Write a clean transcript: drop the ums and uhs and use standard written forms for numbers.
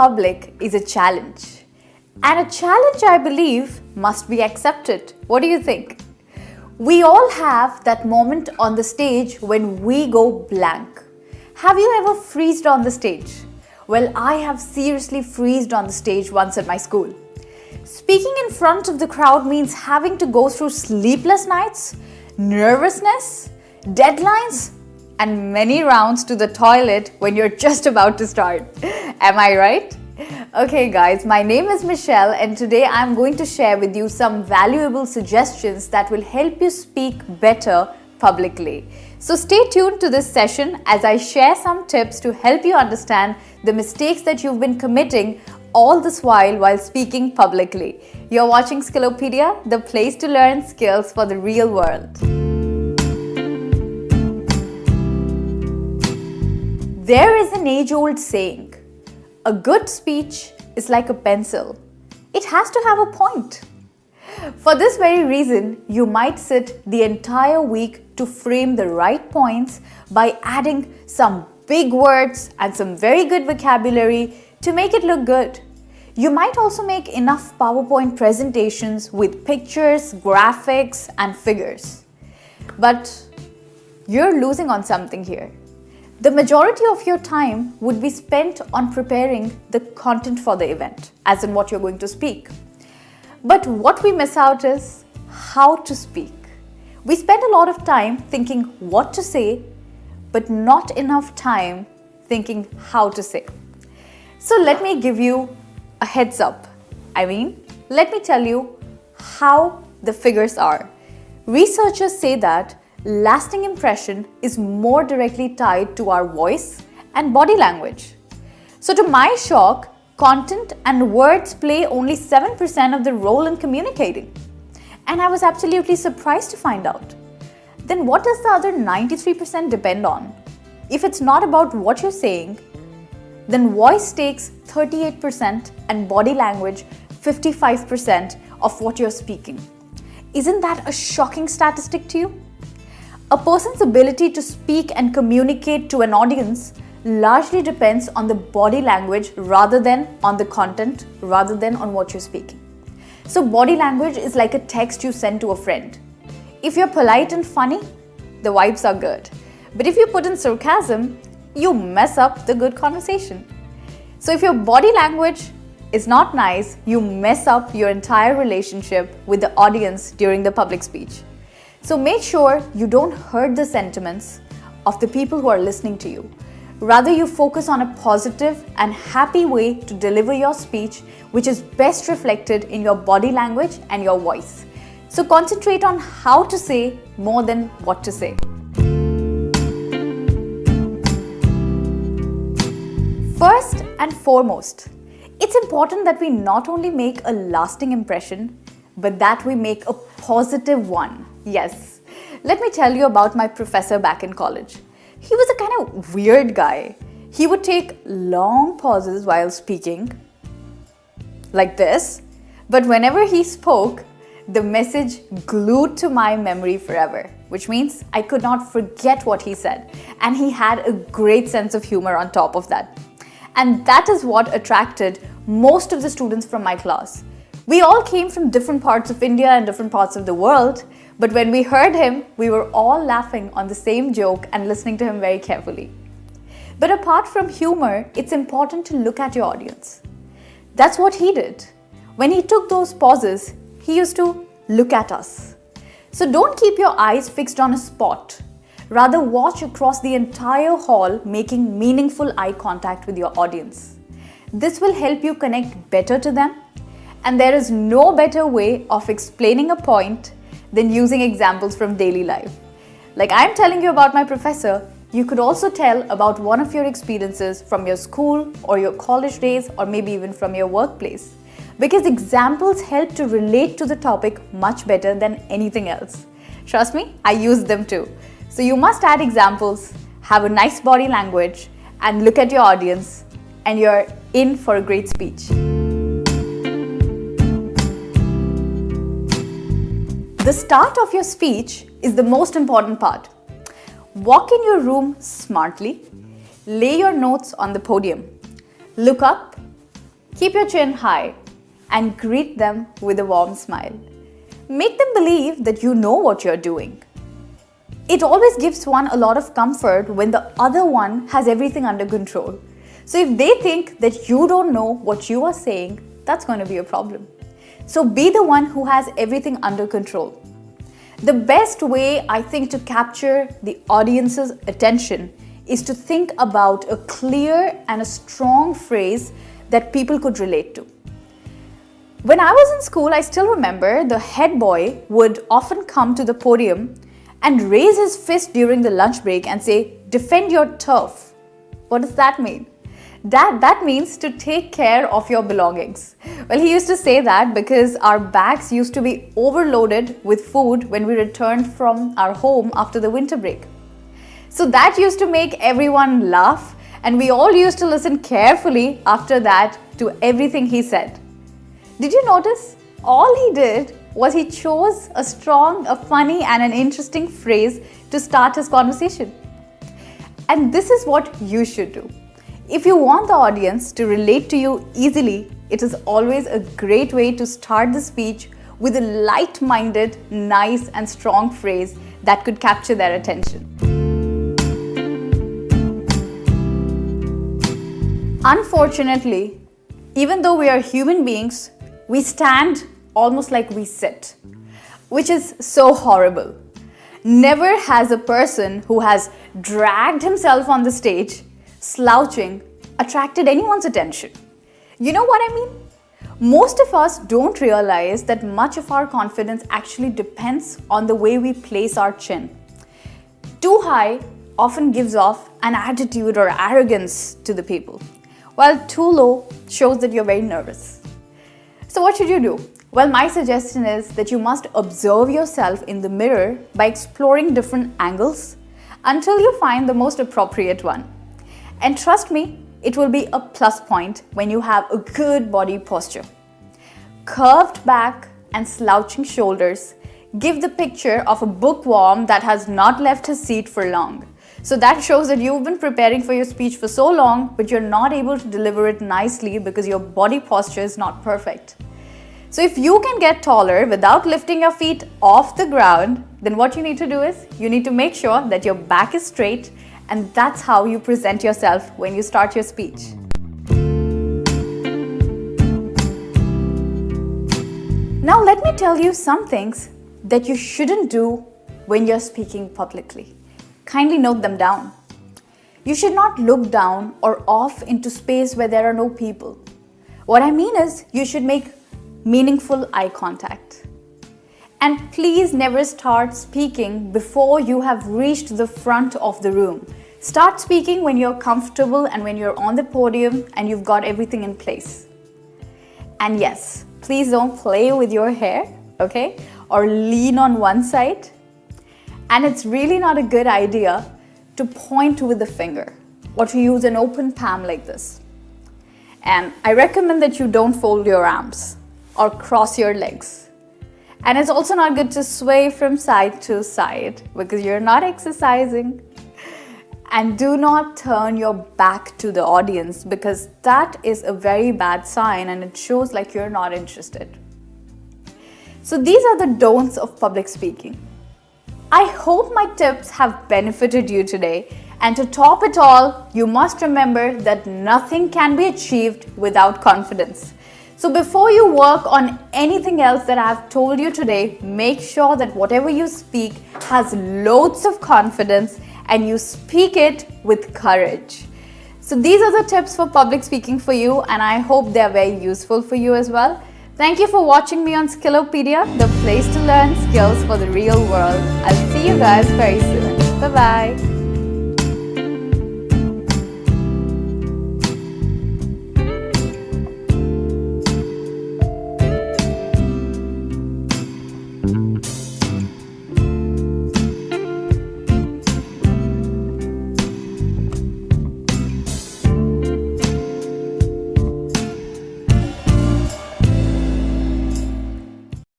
public is a challenge. And a challenge, I believe, must be accepted. What do you think? We all have that moment on the stage when we go blank. Have you ever freezed on the stage? Well, I have seriously freezed on the stage once at my school. Speaking in front of the crowd means having to go through sleepless nights, nervousness, deadlines, and many rounds to the toilet when you're just about to start. Am I right? Okay guys, my name is Michelle and today I'm going to share with you some valuable suggestions that will help you speak better publicly. So stay tuned to this session as I share some tips to help you understand the mistakes that you've been committing all this while speaking publicly. You're watching Skillo-Media, the place to learn skills for the real world. There is an age-old saying, a good speech is like a pencil. It has to have a point. For this very reason, you might sit the entire week to frame the right points by adding some big words and some very good vocabulary to make it look good. You might also make enough PowerPoint presentations with pictures, graphics, and figures. But you're losing on something here. The majority of your time would be spent on preparing the content for the event, as in what you're going to speak. But what we miss out is how to speak. We spend a lot of time thinking what to say, but not enough time thinking how to say. So let me give you a heads up. Let me tell you how the figures are. Researchers say that lasting impression is more directly tied to our voice and body language. So to my shock, content and words play only 7% of the role in communicating. And I was absolutely surprised to find out. Then what does the other 93% depend on? If it's not about what you're saying, then voice takes 38% and body language 55% of what you're speaking. Isn't that a shocking statistic to you? A person's ability to speak and communicate to an audience largely depends on the body language rather than on the content, rather than on what you're speaking. So body language is like a text you send to a friend. If you're polite and funny, the vibes are good. But if you put in sarcasm, you mess up the good conversation. So if your body language is not nice, you mess up your entire relationship with the audience during the public speech. So make sure you don't hurt the sentiments of the people who are listening to you. Rather, you focus on a positive and happy way to deliver your speech, which is best reflected in your body language and your voice. So concentrate on how to say more than what to say. First and foremost, it's important that we not only make a lasting impression, but that we make a positive one. Yes, let me tell you about my professor back in college. He was a kind of weird guy. He would take long pauses while speaking, like this, but whenever he spoke, the message glued to my memory forever, which means I could not forget what he said. And he had a great sense of humor on top of that. And that is what attracted most of the students from my class. We all came from different parts of India and different parts of the world, but when we heard him, we were all laughing on the same joke and listening to him very carefully. But apart from humor, it's important to look at your audience. That's what he did. When he took those pauses, he used to look at us. So don't keep your eyes fixed on a spot. Rather, watch across the entire hall, making meaningful eye contact with your audience. This will help you connect better to them. And there is no better way of explaining a point than using examples from daily life. Like I'm telling you about my professor, you could also tell about one of your experiences from your school or your college days or maybe even from your workplace. Because examples help to relate to the topic much better than anything else. Trust me, I use them too. So you must add examples, have a nice body language, and look at your audience, and you're in for a great speech. The start of your speech is the most important part. Walk in your room smartly, lay your notes on the podium, look up, Keep your chin high and greet them with a warm smile. Make them believe that you know what you're doing. It always gives one a lot of comfort when the other one has everything under control. So if they think that you don't know what you are saying, that's going to be a problem. So be the one who has everything under control. The best way, I think, to capture the audience's attention is to think about a clear and a strong phrase that people could relate to. When I was in school, I still remember the head boy would often come to the podium and raise his fist during the lunch break and say, "Defend your turf." What does that mean? That means to take care of your belongings. Well, he used to say that because our bags used to be overloaded with food when we returned from our home after the winter break. So that used to make everyone laugh, and we all used to listen carefully after that to everything he said. Did you notice? All he did was he chose a strong, a funny, and an interesting phrase to start his conversation. And this is what you should do. If you want the audience to relate to you easily, it is always a great way to start the speech with a light-minded, nice, and strong phrase that could capture their attention. Unfortunately, even though we are human beings, we stand almost like we sit, which is so horrible. Never has a person who has dragged himself on the stage, slouching, attracted anyone's attention. You know what I mean? Most of us don't realize that much of our confidence actually depends on the way we place our chin. Too high often gives off an attitude or arrogance to the people, while too low shows that you're very nervous. So what should you do? Well, my suggestion is that you must observe yourself in the mirror by exploring different angles until you find the most appropriate one. And trust me, it will be a plus point when you have a good body posture. Curved back and slouching shoulders give the picture of a bookworm that has not left his seat for long. So that shows that you've been preparing for your speech for so long, but you're not able to deliver it nicely because your body posture is not perfect. So if you can get taller without lifting your feet off the ground, then what you need to do is you need to make sure that your back is straight, and that's how you present yourself when you start your speech. Now let me tell you some things that you shouldn't do when you're speaking publicly. Kindly note them down. You should not look down or off into space where there are no people. What I mean is you should make meaningful eye contact. And please never start speaking before you have reached the front of the room. Start speaking when you're comfortable and when you're on the podium and you've got everything in place. And yes, please don't play with your hair, okay? Or lean on one side. And it's really not a good idea to point with the finger or to use an open palm like this. And I recommend that you don't fold your arms or cross your legs. And it's also not good to sway from side to side because you're not exercising. And do not turn your back to the audience because that is a very bad sign and it shows like you're not interested. So these are the don'ts of public speaking. I hope my tips have benefited you today, and to top it all, you must remember that nothing can be achieved without confidence. So before you work on anything else that I have told you today, make sure that whatever you speak has loads of confidence and you speak it with courage. So these are the tips for public speaking for you, and I hope they are very useful for you as well. Thank you for watching me on Skillo-Media, the place to learn skills for the real world. I'll see you guys very soon. Bye-bye.